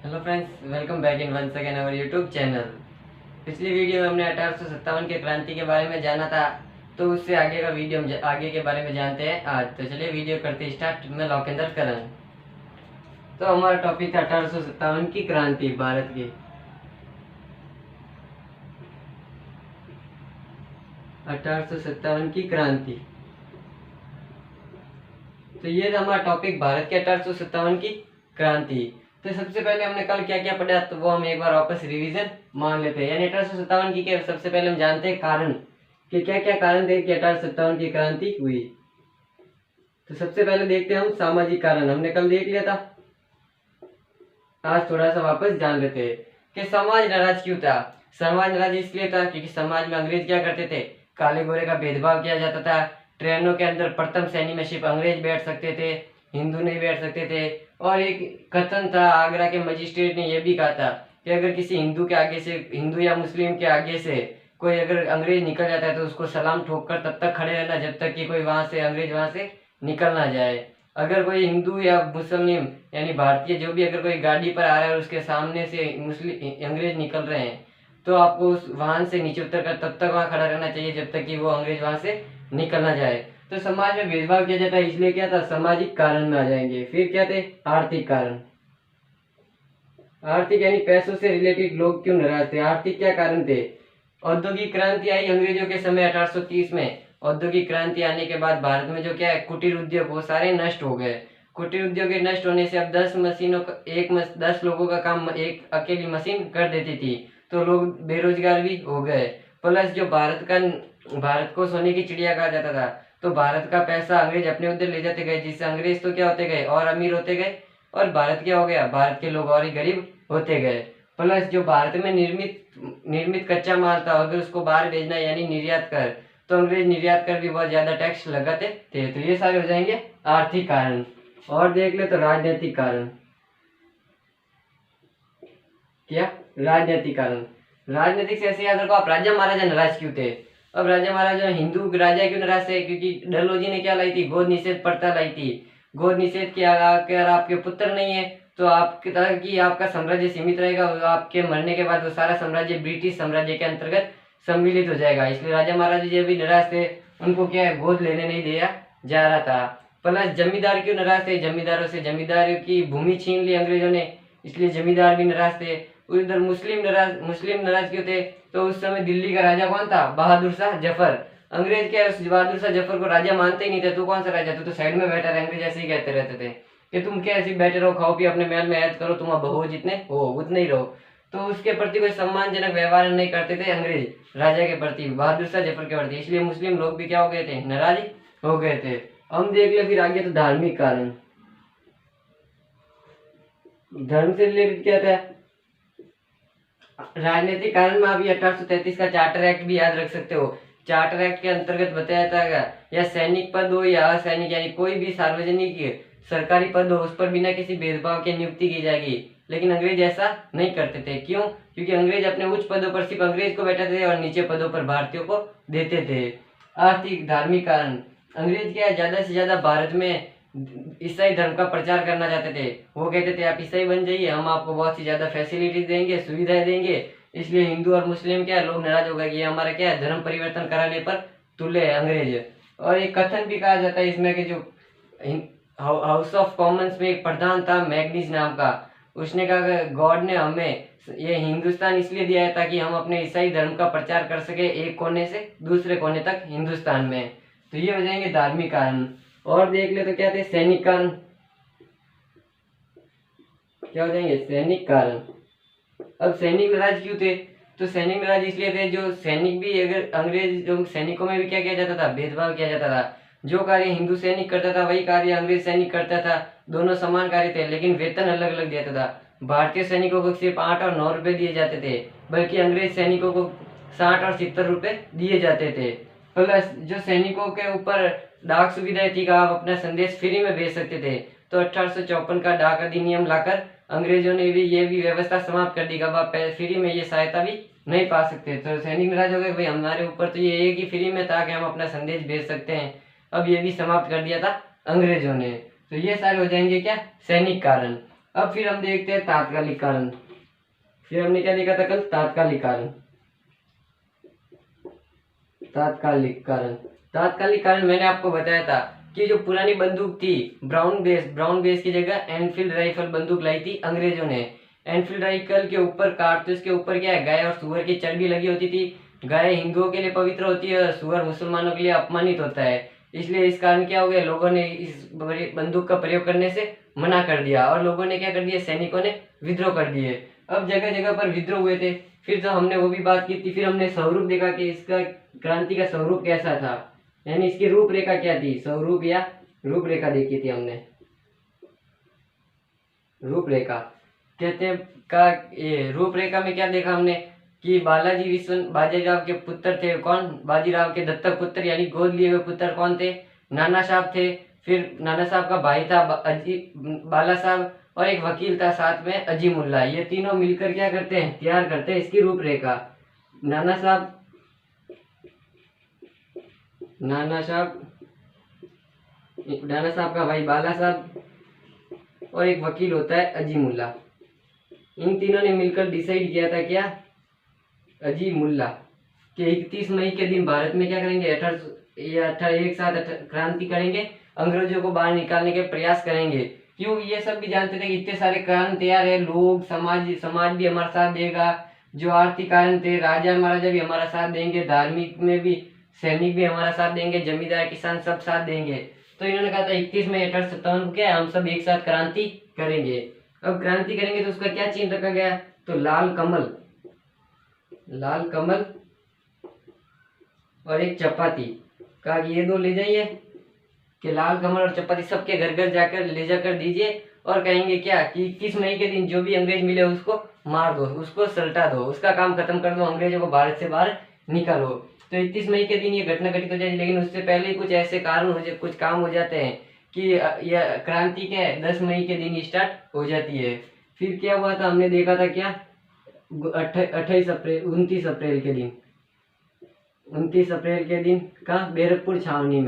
Hello friends, welcome back in once again our YouTube channel. पिछली video में हमने 1857 के क्रांति के बारे में जाना था, तो उससे आगे का वीडियो हम आगे के बारे में जानते हैं आज। तो चलिए वीडियो करते स्टार्ट। मैं लौकेंद्र करण। तो हमारा टॉपिक था 1857 की क्रांति भारत की। 1857 की क्रांति, तो ये था हमारा टॉपिक, भारत के 1857 की क्रांति। तो सबसे पहले हमने कल क्या क्या पढ़ा, तो वो हम एक बार वापस रिवीजन मान लेते हैं। यानी 1857 की के सबसे पहले हम जानते हैं कारण, कि क्या क्या कारण थे कि 1857 की क्रांति हुई। तो सबसे पहले देखते हैं हम सामाजिक कारण, हमने कल देख लिया था। आज थोड़ा सा वापस जान लेते हैं कि समाज नाराज क्यों था। समाज नाराज इसलिए था क्योंकि समाज में अंग्रेज क्या करते थे, काले गोरे का भेदभाव किया जाता था। ट्रेनों के अंदर प्रथम श्रेणी में सिर्फ अंग्रेज बैठ सकते थे, हिंदू नहीं बैठ सकते थे। और एक कथन था, आगरा के मजिस्ट्रेट ने यह भी कहा था कि अगर किसी हिंदू के आगे से, हिंदू या मुस्लिम के आगे से कोई अगर अंग्रेज निकल जाता है तो उसको सलाम ठोक कर तब तक खड़े रहना जब तक कि कोई वहां से अंग्रेज वहां से निकल ना जाए। अगर कोई हिंदू या मुस्लिम यानी भारतीय जो भी अगर कोई गाड़ी पर आ रहा है और उसके सामने से मुस्लिम अंग्रेज निकल रहे हैं, तो आपको उस वाहन से नीचे उतर कर तब तक वहां खड़ा रहना चाहिए जब तक कि वो अंग्रेज वहां से निकल ना जाए। तो समाज में भेदभाव किया जाता है, इसलिए क्या था, सामाजिक कारण में आ जाएंगे। फिर क्या थे, आर्थिक कारण। आर्थिक यानी पैसों से रिलेटेड लोग क्यों नाराज थे, आर्थिक क्या कारण थे। औद्योगिक क्रांति आई अंग्रेजों के समय 1830 में। औद्योगिक क्रांति आने के बाद भारत में जो क्या है, कुटीर उद्योग वो सारे नष्ट हो गए। कुटीर उद्योग के नष्ट होने से अब 10 मशीनों का 10 लोगों का काम एक अकेली मशीन कर देती थी, तो लोग बेरोजगार भी हो गए। प्लस जो भारत को सोने की चिड़िया कहा जाता था, तो भारत का पैसा अंग्रेज अपने उधर ले जाते गए, जिससे अंग्रेज तो क्या होते गए, और अमीर होते गए, और भारत क्या हो गया, भारत के लोग और ही गरीब होते गए। प्लस जो भारत में निर्मित कच्चा माल था, अगर उसको बाहर भेजना यानी निर्यात कर, तो अंग्रेज निर्यात कर भी बहुत ज्यादा टैक्स लगाते थे। तो ये सारे हो जाएंगे आर्थिक कारण। और देख ले तो राजनीतिक कारण। क्या, राजनीतिक कारण। राजनीतिक से ऐसे याद रखो आप, राजा महाराजा नाराज क्यों थे। अब राजा महाराजा हिंदू राजा क्यों नाराज थे, क्योंकि डलहौजी ने क्या लाई थी, गोद निषेध प्रथा लाई थी। गोद निषेध की अगर आपके पुत्र नहीं है तो आपकी तरह की आपका साम्राज्य सीमित रहेगा, आपके मरने के बाद वो सारा साम्राज्य ब्रिटिश साम्राज्य के अंतर्गत सम्मिलित हो जाएगा। इसलिए राजा महाराजा जी भी नाराज थे, उनको क्या है, गोद लेने नहीं दिया जा रहा था। प्लस जमींदार क्यों नाराज थे, जमींदारों से जमींदारों की भूमि छीन ली अंग्रेजों ने, इसलिए जमींदार भी नाराज थे। उधर मुस्लिम नाराज क्यों थे, तो उस समय दिल्ली का राजा कौन था, बहादुर शाह जफर। अंग्रेज क्या उस बहादुर शाह जफर को राजा मानते ही नहीं थे। तू कौन सा राजा, तू तो साइड में बैठा रहे। अंग्रेज ऐसे ही कहते रहते थे कि तुम क्या ऐसे बैठे रहो, खाओ पियो, अपने महल में ऐद करो, तुम अब हो जितने हो उतने ही रहो। तो उसके प्रति कोई सम्मानजनक व्यवहार नहीं करते थे अंग्रेज राजा के प्रति, बहादुर शाह जफर के प्रति। इसलिए मुस्लिम लोग भी क्या हो गए थे, नाराज हो गए थे। हम देख ले फिर आगे, तो धार्मिक कारण। धर्म से रिलेटेड क्या था, राजनीतिक कारण में अभी 1833 का चार्टर एक्ट भी याद रख सकते हो। चार्टर एक्ट के अंतर्गत बताया था या सैनिक पद हो या असैनिक, यानी कोई भी सार्वजनिक सरकारी पद हो, उस पर बिना किसी भेदभाव के नियुक्ति की जाएगी। लेकिन अंग्रेज ऐसा नहीं करते थे। क्यों, क्योंकि अंग्रेज अपने उच्च पदों पर सिर्फ अंग्रेज को बैठाते थे और नीचे पदों पर भारतीयों को देते थे। आर्थिक धार्मिक कारण, अंग्रेज क्या है, ज्यादा से ज्यादा भारत में ईसाई धर्म का प्रचार करना चाहते थे। वो कहते थे आप ईसाई बन जाइए, हम आपको बहुत ही ज्यादा फैसिलिटीज देंगे, सुविधाएं देंगे। इसलिए हिंदू और मुस्लिम क्या है, लोग नाराज हो गए कि ये हमारा क्या है, धर्म परिवर्तन कराने पर तुले है अंग्रेज। और एक कथन भी कहा जाता है इसमें कि जो हाउस ऑफ कॉमन्स में एक प्रधान था मैग्नीज नाम का, उसने कहा गॉड ने हमें ये हिंदुस्तान इसलिए दिया है ताकि हम अपने ईसाई धर्म का प्रचार कर सके एक कोने से दूसरे कोने तक हिंदुस्तान में। तो ये हो जाएंगे धार्मिक कारण। और देख ले तो क्या थे, सैनिक कारण। क्या हो जाएंगे, सैनिक कारण। अब सैनिक नाराज क्यों थे, तो सैनिक नाराज इसलिए थे, जो सैनिक भी अगर अंग्रेज जो सैनिकों में भी क्या किया जाता था, भेदभाव किया जाता था। जो कार्य हिंदू सैनिक करता था वही कार्य अंग्रेज सैनिक करता था। दोनों समान कार्य थे लेकिन वेतन अलग अलग दिया था। भारतीय सैनिकों को सिर्फ 8 और 9 रुपए दिए जाते थे, बल्कि अंग्रेज सैनिकों को 60 और 70 रुपए दिए जाते थे। प्लस जो सैनिकों के ऊपर डाक सुविधाएं थी, का आप अपना संदेश फ्री में भेज सकते थे। तो 1854 का डाक अधिनियम लाकर अंग्रेजों ने भी ये भी व्यवस्था समाप्त कर दी, अब आप फ्री में ये सहायता भी नहीं पा सकते। तो सैनिक नाराज हो गए, भाई हमारे ऊपर तो ये एक ही फ्री में था कि हम अपना संदेश भेज सकते हैं, अब ये भी समाप्त कर दिया था अंग्रेजों ने। तो ये सारे हो जाएंगे क्या, सैनिक कारण। अब फिर हम देखते हैं तात्कालिक कारण। फिर हमने क्या देखा था कल? तात्कालिक कारण। तात्कालिक कारण, तात्कालिक कारण मैंने आपको बताया था कि जो पुरानी बंदूक थी ब्राउन बेस की जगह एनफील्ड राइफल बंदूक लाई थी अंग्रेजों ने। एनफील्ड राइफल के ऊपर कारतूस के ऊपर क्या है, गाय और सुअर की चर्बी लगी होती थी। गाय हिंदुओं के लिए पवित्र होती है और सुअर मुसलमानों के लिए अपमानित होता है। इसलिए इस कारण क्या हो गया, लोगों ने इस बंदूक का प्रयोग करने से मना कर दिया और लोगों ने क्या कर दिया, सैनिकों ने विद्रोह कर दिए। अब जगह जगह पर विद्रोह हुए थे। फिर तो हमने वो भी बात की थी, फिर हमने स्वरूप देखा कि इसका क्रांति का स्वरूप कैसा था, यानी इसकी रूपरेखा क्या थी। स्वरूप या रूपरेखा देखी थी हमने। रूपरेखा कहते हैं का ये रूपरेखा में क्या देखा हमने कि बाजीराव के पुत्र थे। कौन? बाजीराव के दत्तक पुत्र यानी गोद लिए हुए पुत्र कौन थे? नाना साहब थे। फिर नाना साहब का भाई था बाला साहब और एक वकील था साथ में अजीमुल्ला। ये तीनों मिलकर क्या करते हैं, तैयार करते हैं इसकी रूपरेखा। नाना साहब नाना साहब का भाई बाला साहब और एक वकील होता है अजीमुल्ला। इन तीनों ने मिलकर डिसाइड किया था क्या, अजीमुल्ला, कि 31 मई के दिन भारत में क्या करेंगे, 18 एक साथ क्रांति करेंगे, अंग्रेजों को बाहर निकालने के प्रयास करेंगे। क्यों? ये सब भी जानते थे कि इतने सारे कारण तैयार है, लोग समाज भी हमारा साथ देगा। जो आर्थिक कारण थे, राजा महाराजा भी हमारा साथ देंगे, धार्मिक में भी सैनिक भी हमारा साथ देंगे, जमींदार किसान सब साथ देंगे। तो इन्होंने कहा था 31 मई 1857 को क्या है, हम सब एक साथ क्रांति करेंगे। अब क्रांति करेंगे तो उसका क्या चिन्ह रखा गया, तो लाल कमल और एक चपाती। कहा कि ये दो ले जाइए, कि लाल कमल और चपाती सबके घर घर जाकर ले जाकर दीजिए और कहेंगे क्या कि 21 मई के दिन जो भी अंग्रेज मिले उसको मार दो, उसको सल्टा दो, उसका काम खत्म कर दो, अंग्रेजों को भारत से बाहर निकालो। तो 31 मई के दिन ये घटना घटित हो जाएगी, लेकिन उससे पहले कुछ ऐसे कारण कुछ काम हो जाते हैं कि यह क्रांति क्या है 10 मई के दिन स्टार्ट हो जाती है। फिर क्या हुआ था, हमने देखा था क्या, 29 अप्रैल के दिन 29 अप्रैल के दिन कहाँ, बैरकपुर छावनी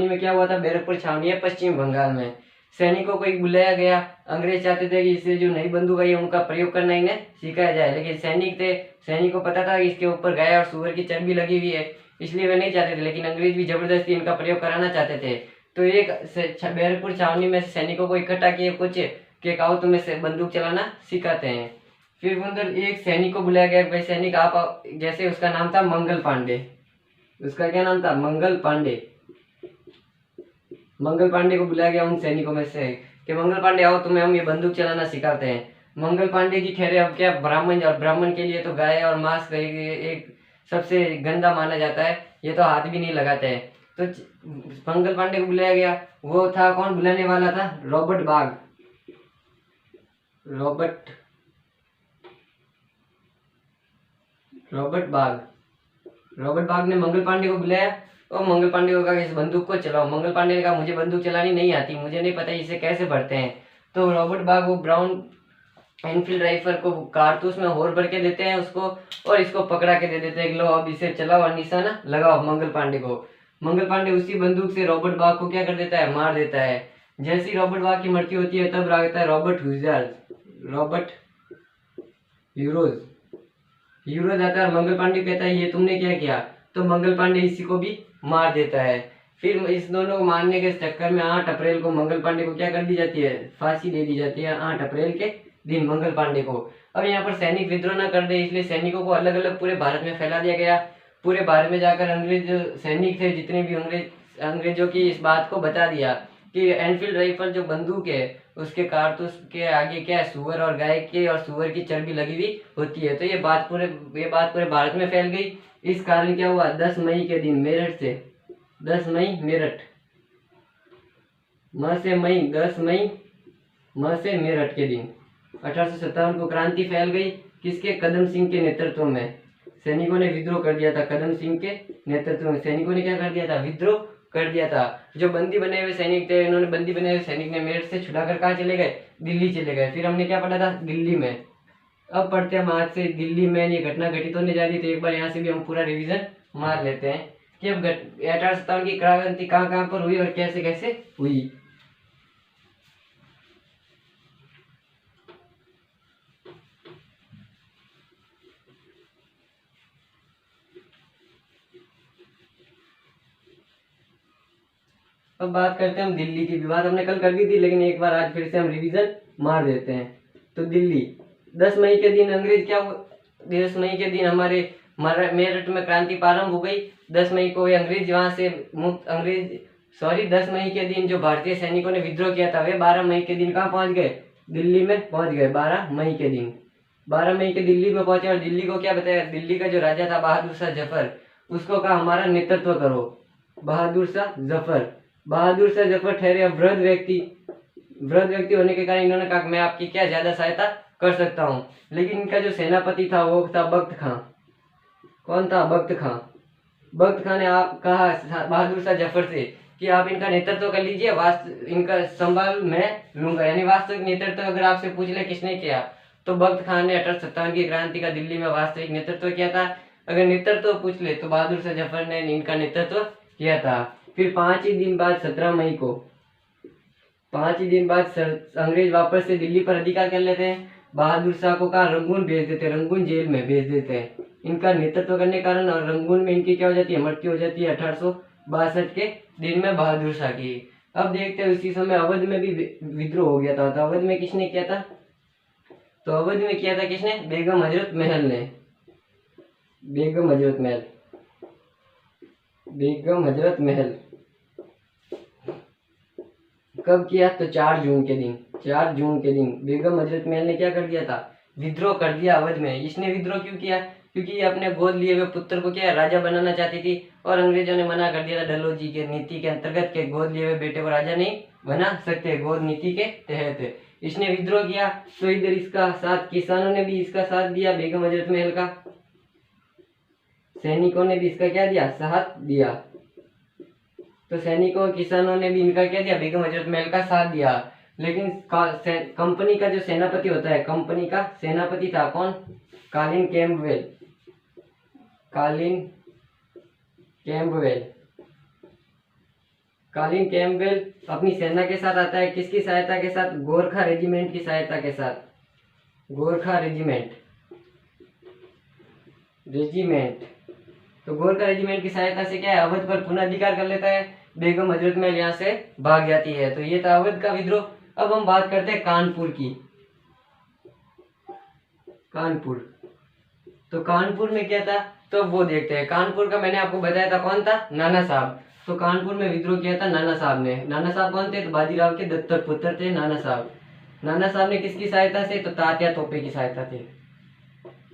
में क्या हुआ था, बैरकपुर छावनी है पश्चिम बंगाल में। सैनिकों को एक बुलाया गया। अंग्रेज चाहते थे कि इससे जो नई बंदूक आई है उनका प्रयोग करना इन्हें सिखाया जाए, लेकिन सैनिक को पता था कि इसके ऊपर गाय और सुअर की चर्बी लगी हुई है, इसलिए वे नहीं चाहते थे, लेकिन अंग्रेज भी जबरदस्ती इनका प्रयोग कराना चाहते थे। तो एक बैरकपुर छावनी में सैनिकों को इकट्ठा किए कुछ कि आओ तुम्हें बंदूक चलाना सिखाते हैं। फिर उधर एक सैनिक को बुलाया गया, भाई सैनिक आप, जैसे उसका नाम था मंगल पांडे। उसका क्या नाम था, मंगल पांडे को बुलाया गया उन सैनिकों में से कि मंगल पांडे आओ तुम्हें हम ये बंदूक चलाना सिखाते हैं। मंगल पांडे जी ठहरे, अब क्या ब्राह्मण, और ब्राह्मण के लिए तो गाय और मांस एक सबसे गंदा माना जाता है, ये तो हाथ भी नहीं लगाते हैं। तो मंगल पांडे को बुलाया गया। वो था कौन बुलाने वाला था, रॉबर्ट बाग ने मंगल पांडे को बुलाया और मंगल पांडे को कहा कि इस बंदूक को चलाओ। मंगल पांडे ने कहा मुझे बंदूक चलानी नहीं आती, मुझे नहीं पता इसे कैसे भरते हैं। तो रॉबर्ट बाग वो ब्राउन एनफील्ड राइफल को कारतूस में होर भर के देते हैं उसको, और इसको पकड़ा के दे देते हैं, लो अब इसे चलाओ और निशाना लगाओ मंगल पांडे को। मंगल पांडे उसी बंदूक से रॉबर्ट बाग को क्या कर देता है, मार देता है। जैसी रॉबर्ट बाग की मृत्यु होती है तब आता है रॉबर्ट ह्यूरोज आता है। मंगल पांडे कहता है ये तुमने क्या किया, तो मंगल पांडे इसी को भी मार देता है। फिर इस दोनों को मारने के चक्कर में 8 अप्रैल को मंगल पांडे को क्या कर दी जाती है, फांसी दे दी जाती है 8 अप्रैल के दिन मंगल पांडे को। अब यहाँ पर सैनिक विद्रोह न कर दे, इसलिए सैनिकों को अलग अलग पूरे भारत में फैला दिया गया। पूरे भारत में जाकर अंग्रेज सैनिक थे जितने भी अंग्रेजों की इस बात को बता दिया कि एनफील्ड राइफल जो बंदूक है उसके कारतूस के आगे क्या है, सुअर और गाय के और सुअर की चर्बी लगी हुई होती है। तो ये बात पूरे भारत में फैल गई। इस कारण क्या हुआ, 10 मई के दिन मेरठ के दिन 1857 को क्रांति फैल गई। किसके, कदम सिंह के नेतृत्व में सैनिकों ने विद्रोह कर दिया था। कदम सिंह के नेतृत्व में सैनिकों ने क्या कर दिया था, विद्रोह कर दिया था। जो बंदी बने हुए सैनिक थे, इन्होंने बंदी बने हुए सैनिक ने मेरठ से छुड़ाकर कहाँ चले गए, दिल्ली चले गए। फिर हमने क्या पढ़ा था, दिल्ली में। अब पढ़ते हैं हम आज से दिल्ली में ये घटना घटित होने जा रही है, तो एक बार यहाँ से भी हम पूरा रिवीजन मार लेते हैं कि अब 1857 की क्रांति कहाँ कहाँ पर हुई और कैसे कैसे हुई। अब बात करते हैं हम दिल्ली की। बात हमने कल कर दी थी, लेकिन एक बार आज फिर से हम रिवीजन मार देते हैं। तो दिल्ली 10 मई के दिन अंग्रेज क्या 10 मई के दिन हमारे मेरठ में क्रांति प्रारंभ हो गई। 10 मई को ये अंग्रेज वहां से मुक्त 10 मई के दिन जो भारतीय सैनिकों ने विद्रोह किया था वे 12 मई के दिन कहाँ पहुंच गए, दिल्ली में पहुंच गए। 12 मई के दिन 12 मई के दिल्ली में पहुंचे और दिल्ली को क्या बताया, दिल्ली का जो राजा था बहादुर शाह जफर, उसको कहा हमारा नेतृत्व करो। बहादुर शाह जफर ठहरे वृद्ध व्यक्ति होने के कारण इन्होंने कहा मैं आपकी क्या ज्यादा सहायता कर सकता हूँ। लेकिन इनका जो सेनापति था वो था बख्त खां। कौन था? बख्त खां। बख्त खां ने आप कहा बहादुर शाह जफर से कि आप इनका नेतृत्व कर लीजिए, इनका संभाल मैं लूंगा। यानी वास्तविक नेतृत्व अगर आपसे पूछ ले किसने किया, तो बख्त खान ने 1857 की क्रांति का दिल्ली में वास्तविक नेतृत्व किया था। अगर नेतृत्व पूछ ले तो बहादुर शाह जफर ने इनका नेतृत्व किया था। फिर 5 ही दिन बाद 17 मई को 5 ही दिन बाद अंग्रेज वापस से दिल्ली पर अधिकार कर लेते हैं। बहादुर शाह को कहा रंगून भेज देते, रंगून जेल में भेज देते हैं इनका नेतृत्व करने के कारण। और रंगून में इनकी क्या हो जाती है, मृत्यु हो जाती है 1862 के दिन में बहादुर शाह की। अब देखते हैं उसी समय अवध में भी विद्रोह हो गया था। तो अवध में किसने किया था? तो अवध में किया था किसने? बेगम हजरत महल ने। बेगम हजरत महल कब किया? तो 4 जून के दिन बेगम हजरत महल ने क्या कर दिया था? विद्रोह कर दिया अवध में। इसने विद्रोह क्यों किया? क्योंकि ये अपने गोद लिए हुए पुत्र को क्या राजा बनाना चाहती थी और अंग्रेजों ने मना कर दिया था। डलहौजी के नीति के अंतर्गत के गोद लिए हुए बेटे को राजा नहीं बना सकते, गोद नीति के तहत इसने विद्रोह किया। तो इधर इसका साथ किसानों ने भी इसका साथ दिया, बेगम हजरत महल का। सैनिकों ने भी इसका क्या दिया? साथ दिया। तो सैनिकों और किसानों ने भी इनका क्या दिया? बेगम हजरत महल का साथ दिया। लेकिन कंपनी का जो सेनापति होता है, कंपनी का सेनापति था कौन? कॉलिन कैम्पबेल अपनी सेना के साथ आता है। किसकी सहायता के साथ? गोरखा रेजिमेंट की सहायता के साथ। गोरखा रेजिमेंट तो गोरखा रेजिमेंट की सहायता से क्या है, अवध पर पुनः अधिकार कर लेता है। बेगम हजरत महल यहाँ से भाग जाती है। तो ये था अवध का विद्रोह। अब हम बात करते हैं कानपुर की। तो कानपुर में क्या था, तो वो देखते हैं। कानपुर का मैंने आपको बताया था कौन था? नाना साहब। तो कानपुर में विद्रोह किया था नाना साहब ने। नाना साहब कौन थे? तो बाजीराव के दत्तक पुत्र थे नाना साहब। नाना साहब ने किसकी सहायता से? तो तात्या तोपे की सहायता से।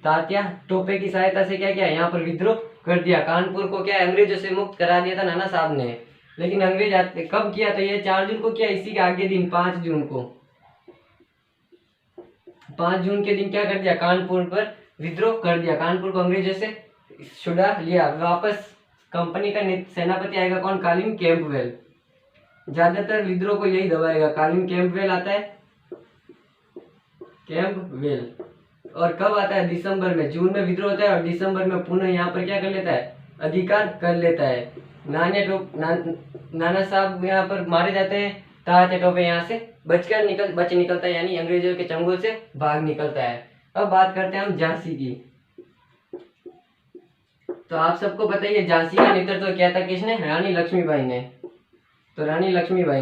तात्या तोपे की सहायता से क्या किया? यहाँ पर विद्रोह कर दिया। कानपुर को क्या अंग्रेजों से मुक्त करा दिया था नाना साहब ने। लेकिन अंग्रेज आते कब किया? तो ये 4 जून को किया। इसी के आगे दिन 5 जून को 5 जून के दिन क्या कर दिया? कानपुर पर विद्रोह कर दिया। कानपुर को अंग्रेजों से छुड़ा लिया वापस। कंपनी का सेनापति आएगा कौन? Colin Campbell. ज्यादातर विद्रोह को यही दबाएगा, कॉलिन कैम्पबेल आता है। कैम्पबेल। और कब आता है? दिसंबर में। जून में विद्रोह होता है और दिसंबर में पुनः यहाँ पर क्या कर लेता है? अधिकार कर लेता है। नाना साहब यहाँ पर मारे जाते हैं। तात्या टोपे यहाँ से बच निकलता है, यानी अंग्रेजों के चंगुल से भाग निकलता है। अब बात करते हैं हम झांसी की। तो आप सबको पता ही है झांसी का नेतृत्व किया था किसने? रानी लक्ष्मीबाई ने। तो रानी लक्ष्मीबाई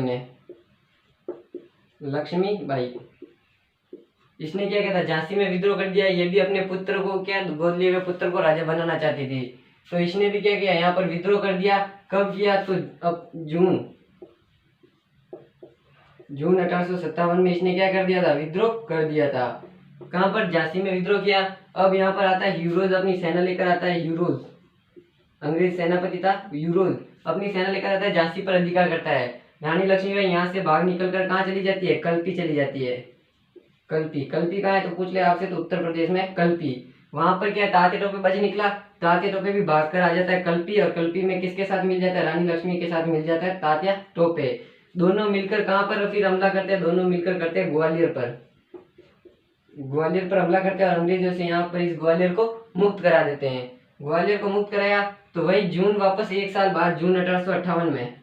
इसने क्या किया था? झांसी में विद्रोह कर दिया। ये भी अपने पुत्र को क्या गोद लिए हुए पुत्र को राजा बनाना चाहती थी। तो इसने भी क्या किया? यहाँ पर विद्रोह कर दिया। कब किया? तो अब जून 1857 में इसने क्या कर दिया था? विद्रोह कर दिया था। कहाँ पर? झांसी में विद्रोह किया। अब यहाँ पर आता है यूरोज, अपनी सेना लेकर आता है। यूरोज अंग्रेज सेनापति था। यूरोज अपनी सेना लेकर आता है, झांसी पर अधिकार करता है। रानी लक्ष्मीबाई यहाँ से भाग निकलकर कहाँ चली जाती है? कल्पी चली जाती है। कल्पी कहाँ है? तो पूछ ले आपसे, तो उत्तर प्रदेश में कल्पी। वहां पर क्या तात्या टोपे बच निकला। तात्या टोपे भी भागकर आ जाता है कल्पी। और कल्पी में किसके साथ मिल जाता है? रानी लक्ष्मी के साथ मिल जाता है तात्या टोपे। दोनों मिलकर कहाँ पर फिर हमला करते हैं? दोनों मिलकर करते हैं ग्वालियर पर हमला करते हैं और अंग्रेजों से यहाँ पर इस ग्वालियर को मुक्त करा देते हैं। ग्वालियर को मुक्त कराया तो वही जून वापस एक साल बाद जून 1858 में,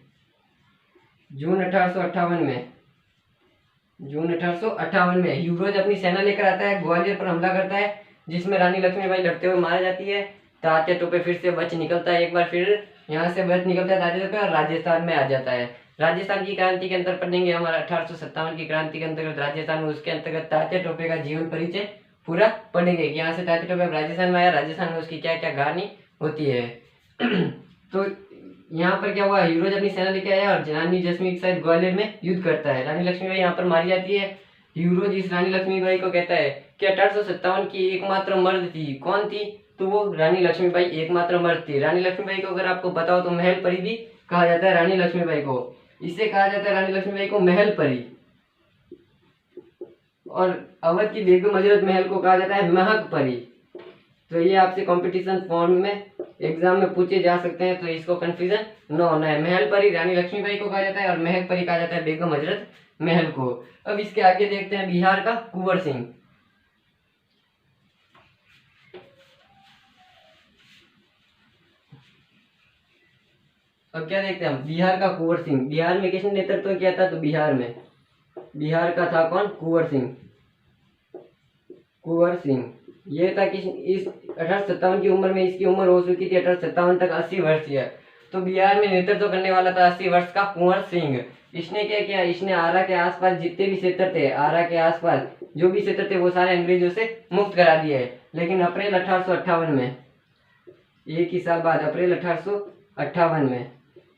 जून 1858 में यूरोज अपनी सेना लेकर आता है, ग्वालियर पर हमला करता है, जिसमें रानी लक्ष्मीबाई लड़ते हुए मारा जाती है। तात्या टोपे फिर से बच निकलता है, एक बार फिर यहाँ से बच निकलता है तात्या टोपे और राजस्थान में आ जाता है। राजस्थान की क्रांति के अंतर पढ़ेंगे हमारा 1857 की क्रांति के अंतर्गत राजस्थान में, उसके अंतर्गत तात्या टोपे का जीवन परिचय पूरा पढ़ेंगे कि यहाँ से तात्या टोपे राजस्थान में आया, राजस्थान में उसकी क्या क्या कहानी होती है। तो यहाँ पर क्या हुआ, हीरोज अपनी सेना लेके आया और रानी लक्ष्मी के साथ ग्वालियर में युद्ध करता है। रानी लक्ष्मीबाई यहाँ पर मारी जाती है। हीरोज इस रानी लक्ष्मीबाई को कहता है कि 1857 की एकमात्र मर्द थी, कौन थी, तो वो रानी लक्ष्मीबाई एकमात्र मर्द थी। रानी लक्ष्मीबाई को अगर आपको बताओ तो महल परी भी कहा जाता है रानी लक्ष्मीबाई को, इसे कहा जाता है रानी लक्ष्मीबाई को महल परी। और अवध की बेगम हजरत महल को कहा जाता है महक परी। तो ये आपसे कंपटीशन फॉर्म में एग्जाम में पूछे जा सकते हैं, तो इसको कंफ्यूजन न होना है। महल परी रानी लक्ष्मीबाई को कहा जाता है और महक परी कहा जाता है बेगम हजरत महल को। अब इसके आगे देखते हैं बिहार का कुंवर सिंह। अब क्या देखते हैं हम, बिहार का कुंवर सिंह। बिहार में किसने नेतृत्व किया था, तो बिहार का था कौन, कुंवर सिंह। कुंवर सिंह ये था कि इस 1857 की उम्र में इसकी उम्र हो चुकी थी 1857 तक 80 वर्ष है। तो बिहार में नेतृत्व करने वाला था 80 वर्ष का कुंवर सिंह। इसने क्या किया, इसने आरा के आसपास जितने भी क्षेत्र थे, आरा के आसपास जो भी क्षेत्र थे वो सारे अंग्रेजों से मुक्त करा दिए। लेकिन अप्रैल 1858 में, एक ही साल बाद अप्रैल 1858 में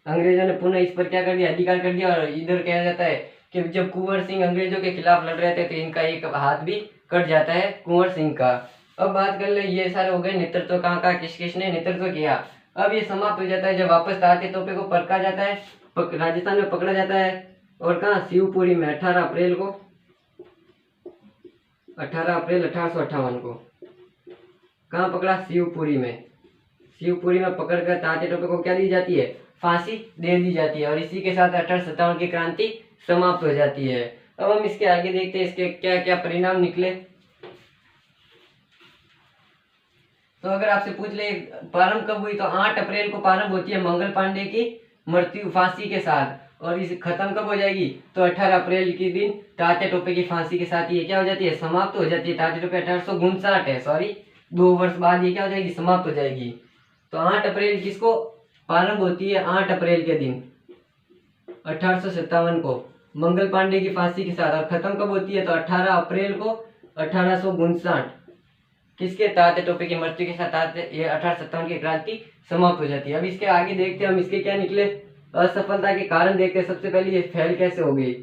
अंग्रेजों ने पुनः इस पर क्या कर दिया, अधिकार कर दिया। और इधर कहा जाता है कि जब कुंवर सिंह अंग्रेजों के खिलाफ लड़ रहे थे तो इनका एक हाथ भी कट जाता है कुंवर सिंह का। अब बात कर ले, ये सारे हो गए नेतृत्व कहाँ का, किस किसने नेतृत्व किया। अब ये समाप्त हो जाता है जब वापस तात्या तोपे को पकड़ा जाता है, राजस्थान में पकड़ा जाता है। और कहाँ, शिवपुरी में 18 अप्रैल 1858 को कहाँ पकड़ा, शिवपुरी में। शिवपुरी में पकड़कर तात्या टोपे को क्या दी जाती है, फांसी दे दी जाती है। और इसी के साथ 1857 की क्रांति समाप्त हो जाती है। अब हम इसके आगे देखते हैं इसके क्या क्या परिणाम निकले। तो अगर आपसे पूछ ले प्रारंभ कब हुई, तो 8 अप्रैल को प्रारंभ होती है मंगल पांडे की मृत्यु फांसी के साथ। और इस खत्म कब हो जाएगी, तो 18 अप्रैल के दिन तात्या टोपे की फांसी के साथ ये क्या हो जाती है, समाप्त हो जाती है। तात्या टोपे 1859 है, सॉरी 2 वर्ष बाद ये क्या हो जाएगी, समाप्त हो जाएगी। तो 8 अप्रैल किसको प्रारंभ होती है, 8 अप्रैल के दिन 1857 को मंगल पांडे की फांसी के साथ। और खत्म कब होती है, तो 18 अप्रैल को 1859 किसके, तात्या टोपे की मृत्यु के साथ ये 1857 की क्रांति समाप्त हो जाती है। अब इसके आगे देखते हैं हम इसके क्या निकले, असफलता के कारण देखते हैं। सबसे पहले ये फेल कैसे हो गई,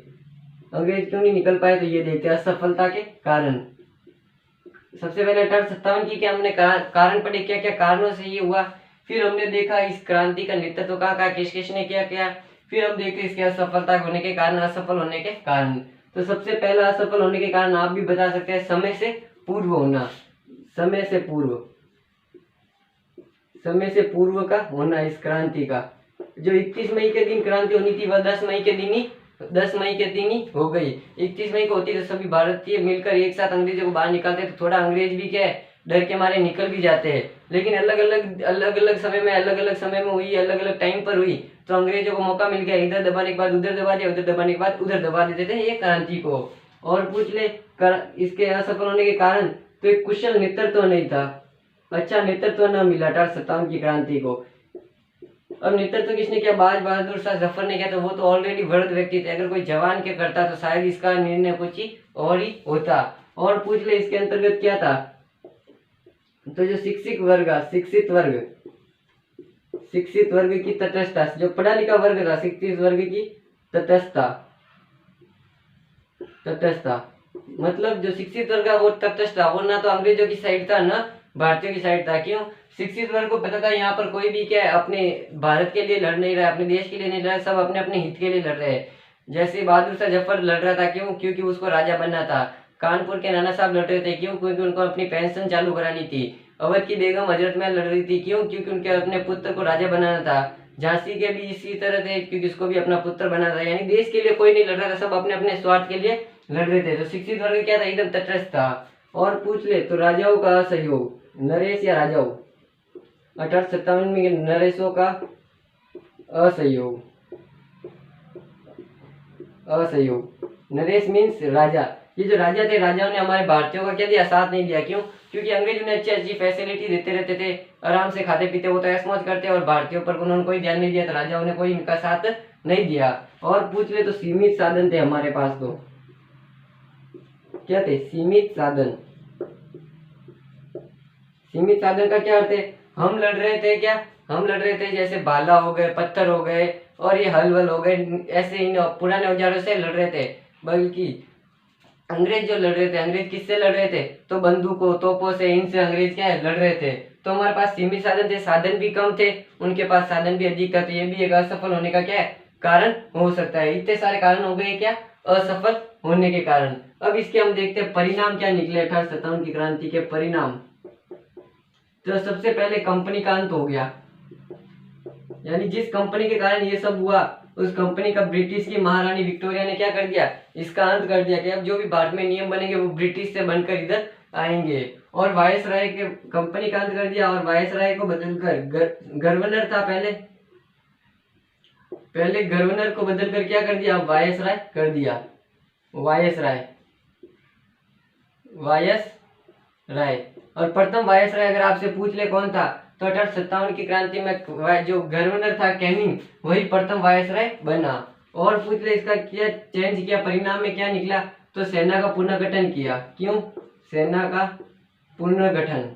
अंग्रेज क्यों नहीं निकल पाए, तो ये देखते हैं असफलता के कारण। सबसे पहले 1857 की क्या हमने कारण पढ़े, क्या क्या कारणों से ये हुआ। फिर हमने देखा इस क्रांति का नेतृत्व कहा किस किसने किया क्या। फिर हम देखते इसके असफलता होने के कारण, असफल होने के कारण। तो सबसे पहला असफल होने के कारण आप भी बता सकते हैं, समय से पूर्व होना। समय से पूर्व का होना इस क्रांति का। जो 31 मई के दिन क्रांति होनी थी वह 10 मई के दिन ही हो गई। 31 मई को होती तो सभी भारतीय मिलकर एक साथ अंग्रेजों को बाहर निकालते, तो थोड़ा अंग्रेज भी क्या है डर के मारे निकल भी जाते हैं। लेकिन अलग अलग समय में हुई, अलग अलग टाइम पर हुई, तो अंग्रेजों को मौका मिल गया, इधर दबाने के बाद उधर दबा दिया, उधर दबाने के बाद उधर दबा देते थे ये क्रांति को। और पूछ ले इसके असफल होने के कारण, तो एक कुशल नेतृत्व नहीं था, अच्छा नेतृत्व न मिला 1857 की क्रांति को। अब नेतृत्व किसने किया, बाज बहादुर शाह जफर ने किया, तो वो तो ऑलरेडी वृद्ध व्यक्ति थे। अगर कोई जवान के करता तो शायद इसका निर्णय कुछ ही और ही होता। और पूछ ले इसके अंतर्गत क्या था, तो जो शिक्षित वर्ग की तटस्थता, जो पढ़ा लिखा वर्ग था, शिक्षित वर्ग की तटस्थता मतलब जो शिक्षित वर्ग वो तटस्थ था, वो ना तो अंग्रेजों की साइड था ना भारतीयों की साइड था। क्यों, शिक्षित वर्ग को पता था यहाँ पर कोई भी क्या है अपने भारत के लिए लड़ नहीं रहा है, अपने देश के लिए नहीं लड़ रहा है, सब अपने अपने हित के लिए लड़ रहे हैं। जैसे बहादुर शाह जफर लड़ रहा था, क्यों, क्योंकि उसको राजा बनना था। कानपुर के नाना साहब लड़ रहे थे, क्यों, क्योंकि उनको अपनी पेंशन चालू करानी थी। अवध की बेगम हजरत महल लड़ रही थी, क्यों, क्योंकि उनके अपने पुत्र को राजा बनाना था। झांसी के भी इसी तरह थे, क्योंकि उसको भी अपना पुत्र बनाना था। यानी देश के लिए कोई नहीं लड़ रहा था, सब अपने अपने स्वार्थ के लिए लड़ रहे थे। तो शिक्षित वर्ग क्या था, एकदम तटस्थ था। और पूछ ले तो राजाओं का सहयोग, नरेश या राजाओं, 1857 में नरेशों का असहयोग, असहयोग। नरेश मीन्स राजा। ये जो राजा थे, राजाओं ने हमारे भारतीयों का क्या दिया, साथ नहीं दिया। क्यों? क्योंकि अंग्रेज उन्हें अच्छी अच्छी फैसिलिटी देते रहते थे, आराम से खाते पीते, वो तो ऐश मौज करते, और भारतीयों पर उन्होंने कोई ध्यान नहीं दिया, तो राजाओं ने कोई इनका साथ नहीं दिया। और पूछ ले तो सीमित साधन थे हमारे पास, तो क्या थे, सीमित साधन। सीमित साधन का क्या अर्थ है, हम लड़ रहे थे, क्या हम लड़ रहे थे, जैसे भाला हो गए, पत्थर हो गए, और ये हल वल हो गए, ऐसे इन पुराने औजारों से लड़ रहे थे। बल्कि अंग्रेज जो लड़ रहे थे, अंग्रेज किससे लड़ रहे थे, तो बंदूकों तोपों से, इनसे अंग्रेज क्या है, लड़ रहे थे। तो हमारे पास सीमित साधन थे, साधन भी कम थे, उनके पास साधन भी अधिक था, तो ये भी एक असफल होने का क्या है, कारण हो सकता है। इतने सारे कारण हो गए क्या, असफल होने के कारण। अब इसके हम देखते हैं परिणाम क्या निकले 1857 की क्रांति के परिणाम। तो सबसे पहले कंपनी का अंत हो गया, यानी जिस कंपनी के कारण ये सब हुआ, उस कंपनी का ब्रिटिश की महारानी विक्टोरिया ने क्या कर दिया, इसका अंत कर दिया कि अब जो भी भारत में नियम बनेंगे वो ब्रिटिश से बनकर इधर आएंगे। और वायसराय के कंपनी का अंत कर दिया, और वायसराय को बदलकर गवर्नर था पहले, पहले गवर्नर को बदलकर क्या कर दिया, वायसराय कर दिया, वायसराय, वायसराय। और प्रथम वायसराय अगर आपसे पूछ ले कौन था, तो 1857 की क्रांति में जो गवर्नर था कैनिंग, वही प्रथम वायसराय बना। और पूछ ले इसका क्या चेंज किया, परिणाम में क्या निकला, तो सेना का पुनर्गठन किया। क्यों, सेना का पुनर्गठन,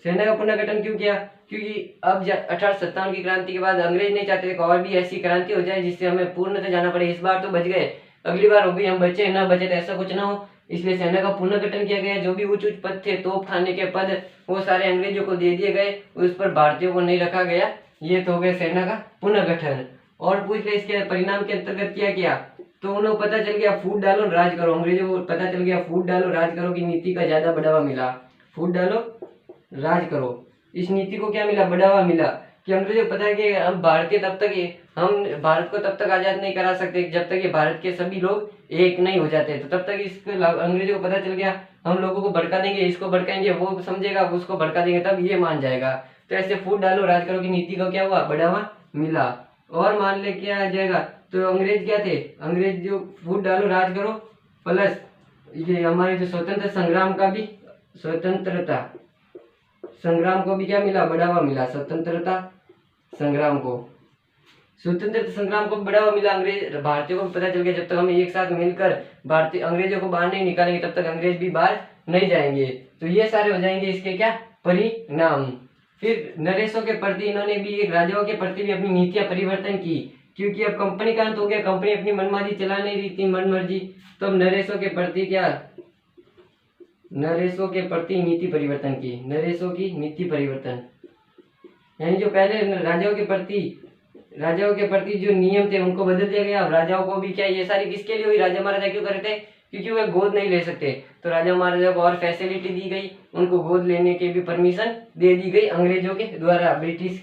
सेना का पुनर्गठन क्यों किया, क्योंकि अब 1857 की क्रांति के बाद अंग्रेज नहीं चाहते थे कि और भी ऐसी क्रांति हो जाए जिससे हमें पूर्णतः जाना पड़े। इस बार तो बच गए, अगली बार हो भी हम बचे ना बचे तो ऐसा कुछ ना हो, इसलिए सेना का पुनर्गठन किया गया। जो भी उच्च उच्च पद थे, तोप खाने के पद, वो सारे अंग्रेजों को दे दिए गए, उस पर भारतीयों को नहीं रखा गया। ये तो हो गया सेना का पुनर्गठन। और पूछ ले इसके परिणाम के अंतर्गत क्या किया, तो उन्हें पता चल गया फूट डालो राज करो, अंग्रेजों को पता चल गया फूट डालो राज करो की नीति का ज्यादा बढ़ावा मिला। फूट डालो राज करो, इस नीति को क्या मिला, बढ़ावा मिला। कि अंग्रेजों को पता है कि हम भारतीय तब तक हम भारत को तब तक आजाद नहीं करा सकते जब तक ये भारत के सभी लोग एक नहीं हो जाते, तो तब तक इसको अंग्रेजों को पता चल गया हम लोगों को भड़का देंगे, इसको भड़काएंगे, वो समझेगा, उसको भड़का देंगे, तब ये मान जाएगा। तो ऐसे फूट डालो राज करो की नीति को क्या हुआ, बढ़ावा मिला। और मान ले क्या आ जाएगा, तो अंग्रेज क्या थे, अंग्रेज जो फूट डालो राज करो प्लस ये हमारे जो स्वतंत्र संग्राम का भी, स्वतंत्रता संग्राम को भी क्या मिला, बढ़ावा मिला। स्वतंत्रता संग्राम को, स्वतंत्रता संग्राम को बढ़ावा मिला। अंग्रेज भारतीयों को पता चल गया जब तक हम एक साथ मिलकर भारतीय अंग्रेजों को बाहर नहीं निकालेंगे तब तक अंग्रेज भी बाहर नहीं जाएंगे। तो ये सारे हो जाएंगे इसके क्या परिणाम। फिर नरेशों के प्रति इन्होंने भी, एक राजाओं के प्रति भी अपनी नीतियां परिवर्तन की, क्योंकि अब कंपनी का अंत हो गया, कंपनी अपनी मनमानी चला नहीं रही थी, मनमर्जी। तो अब नरेशों के प्रति क्या, नरेशों के प्रति नीति परिवर्तन की, नरेशों की नीति परिवर्तन, यानी जो पहले राजाओं के प्रति जो नियम थे उनको बदल दिया गया। अब राजाओं को भी क्या, ये सारी किसके लिए हुई, राजा महाराजा क्यों कर रहे थे, क्योंकि वे गोद नहीं ले सकते, तो राजा महाराजा को और फैसिलिटी दी गई, उनको गोद लेने की भी परमिशन दे दी गई अंग्रेजों के द्वारा। ब्रिटिश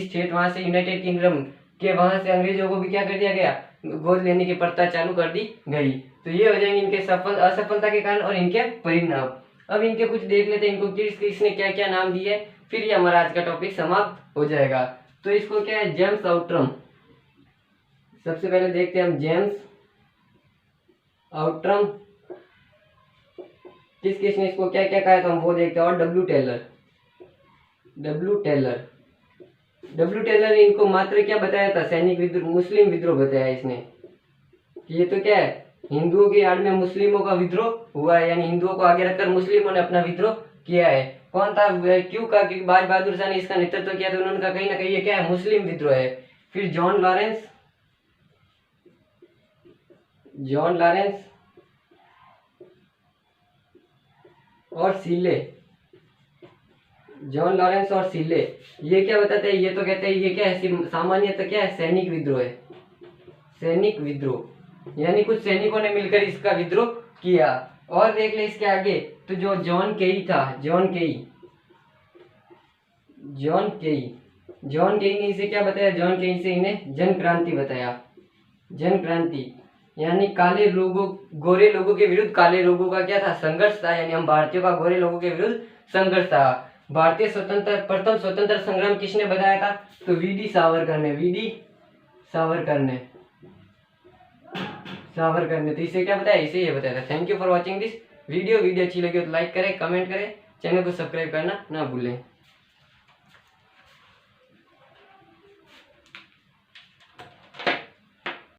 क्षेत्र वहां से यूनाइटेड किंगडम के वहां से अंग्रेजों को भी क्या कर दिया गया, गोद लेने की प्रथा चालू कर दी गई। तो ये हो जाएंगे इनके सफल असफलता के कारण और इनके परिणाम। अब इनके कुछ देख लेते हैं, इनको किसने क्या क्या नाम दिए, फिर ये हमारा आज का टॉपिक समाप्त हो जाएगा। तो इसको क्या है, जेम्स आउट्रम, सबसे पहले देखते हैं हम जेम्स आउट्रम, किसने इसको क्या क्या कहा था हम वो देखते हैं। और डब्ल्यू टेलर ने इनको मात्र क्या बताया था, सैनिक विद्रोह, मुस्लिम विद्रोह बताया इसने। ये तो क्या है, हिंदुओं की आड़ में मुस्लिमों का विद्रोह हुआ है, यानी हिंदुओं को आगे रखकर मुस्लिमों ने अपना विद्रोह किया है। कौन था, क्यों का, क्योंकि बाज बहादुर शाह ने इसका नेतृत्व किया, तो उन्होंने कहा कहीं ना कहीं ये क्या है, मुस्लिम विद्रोह है। फिर जॉन लॉरेंस और सीले, जॉन लॉरेंस और सीले, ये क्या बताते हैं, ये तो कहते हैं ये क्या है, सामान्यतः क्या है, सैनिक विद्रोह है, सैनिक विद्रोह, यानी कुछ सैनिकों ने मिलकर इसका विद्रोह किया। और देख ले इसके आगे, तो जो जॉन केई था, जॉन केई ने इसे क्या बताया, जॉन केई से इन्हें जन क्रांति बताया। जन क्रांति यानी गोरे लोगों के विरुद्ध काले लोगों का क्या था, संघर्ष था, यानी हम भारतीयों का गोरे लोगों के विरुद्ध संघर्ष था। भारतीय प्रथम स्वतंत्र संग्राम किसने बताया था? तो वीडी सावरकर ने, वीडी सावरकर ने, सावरकर ने। तो इसे क्या बताया? इसे ये बताया था। Thank you for watching this video. Video अच्छी लगी हो तो लाइक करें, कमेंट करें, चैनल को सब्सक्राइब करना ना भूलें।